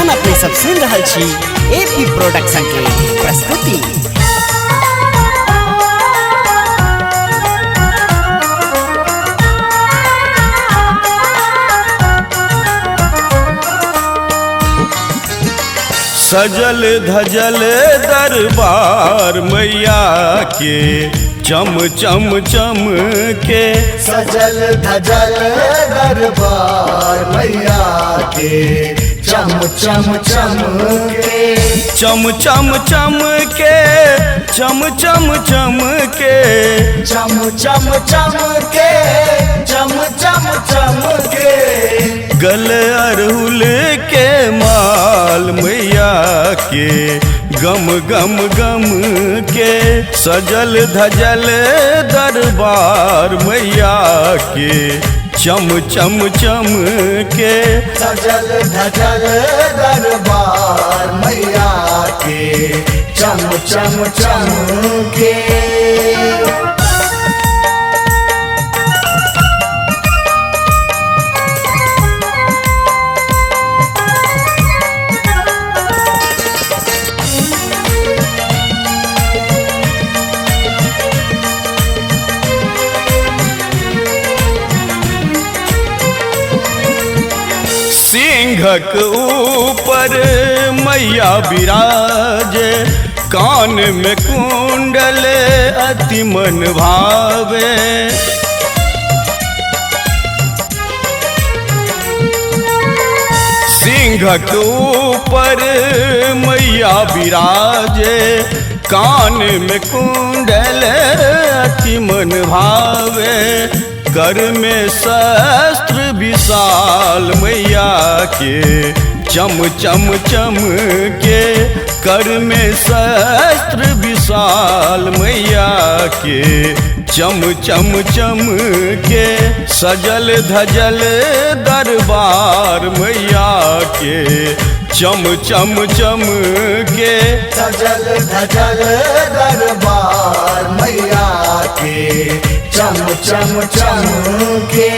अखन अपने सब सुन रहल छी एपी प्रोडक्शन के प्रस्तुति। सजल धजल दरबार मैया के चम चम चम के, सजल धजल दरबार मैया के चम चम चम के, चम चम चम के, चम चम चम के, चम चम चम के, चम चम चम के, गल अरहुल के माल मैया के गम गम गम के, सजल धजल दरबार मैया के चम चम चम के, सजल धजल दरबार मैया के चम चम चम के। सिंहक ऊपर मैया विराजे, कान में कुंडल अति मन भावे, सिंहक ऊपर मैया विराजे, कान में कुंडल अति मन भावे, कर में शस्त्र विशाल मैया के चम चम चम के, कर में शस्त्र विशाल मैया के चम चम चम के, सजल धजल दरबार मैया के चम चम चम के, सजल धजल दरबार मैया के चम चम चम के।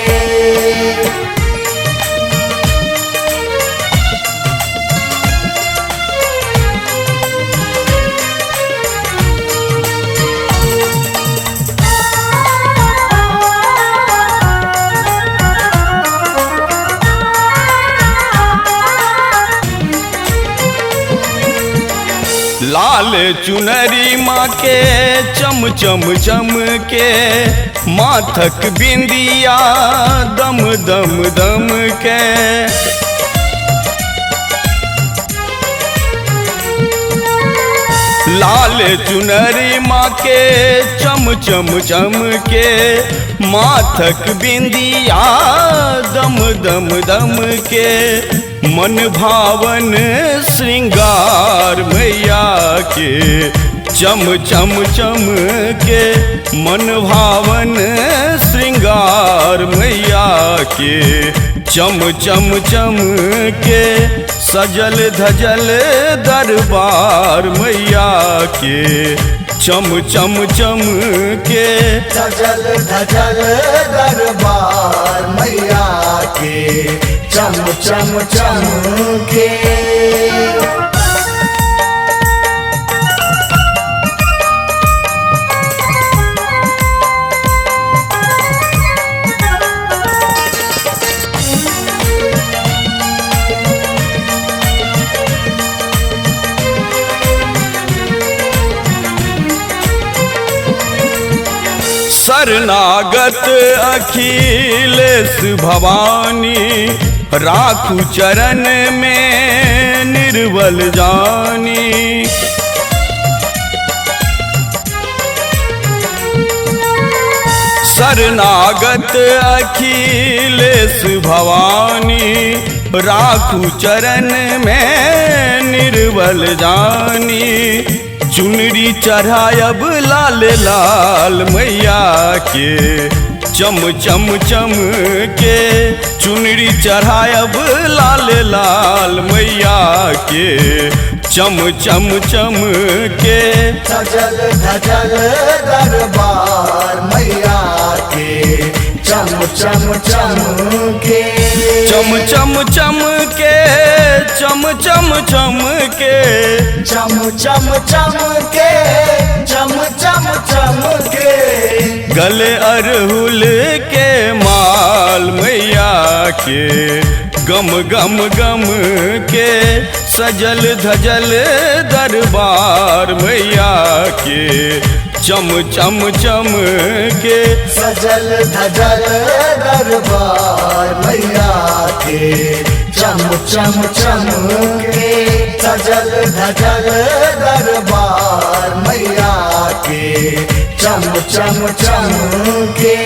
लाल चुनरी माँ के चम चम चम के, माथक बिंदिया दम दम दम के, लाल चुनरी माँ के चम चम चम के, माथक बिंदिया दम दम दम के, मन भावन श्रृंगार मैया के चम चम चम के, मन भावन श्रृंगार मैया के चम चम चम के, सजल धजल दरबार मैया के चम चम चम के, सजल धजल दरबार मैया के चम चम चम के। शरणागत अखिलेश भवानी, राखू चरण में निर्बल जानी, शरणागत अखिलेश भवानी, राखू चरण में निर्बल जानी, चुनरी चढ़ायब लाल लाल मैया के चम चम चम के, चुनरी चढ़ायब लाल लाल मैया के चम चम चम के, सजल धजल दरबार मैया के चम चम चम के, चम चम चम के, चम चम चम के चम चम चम के चम चम चम के गले अरहुल के माल मैया के गम गम गम के सजल धजल दरबार मैया के चम चम चम के सजल धजल दरबार मैया के चम चम चम के सजल धजल दरबार मैया के चम चम चम के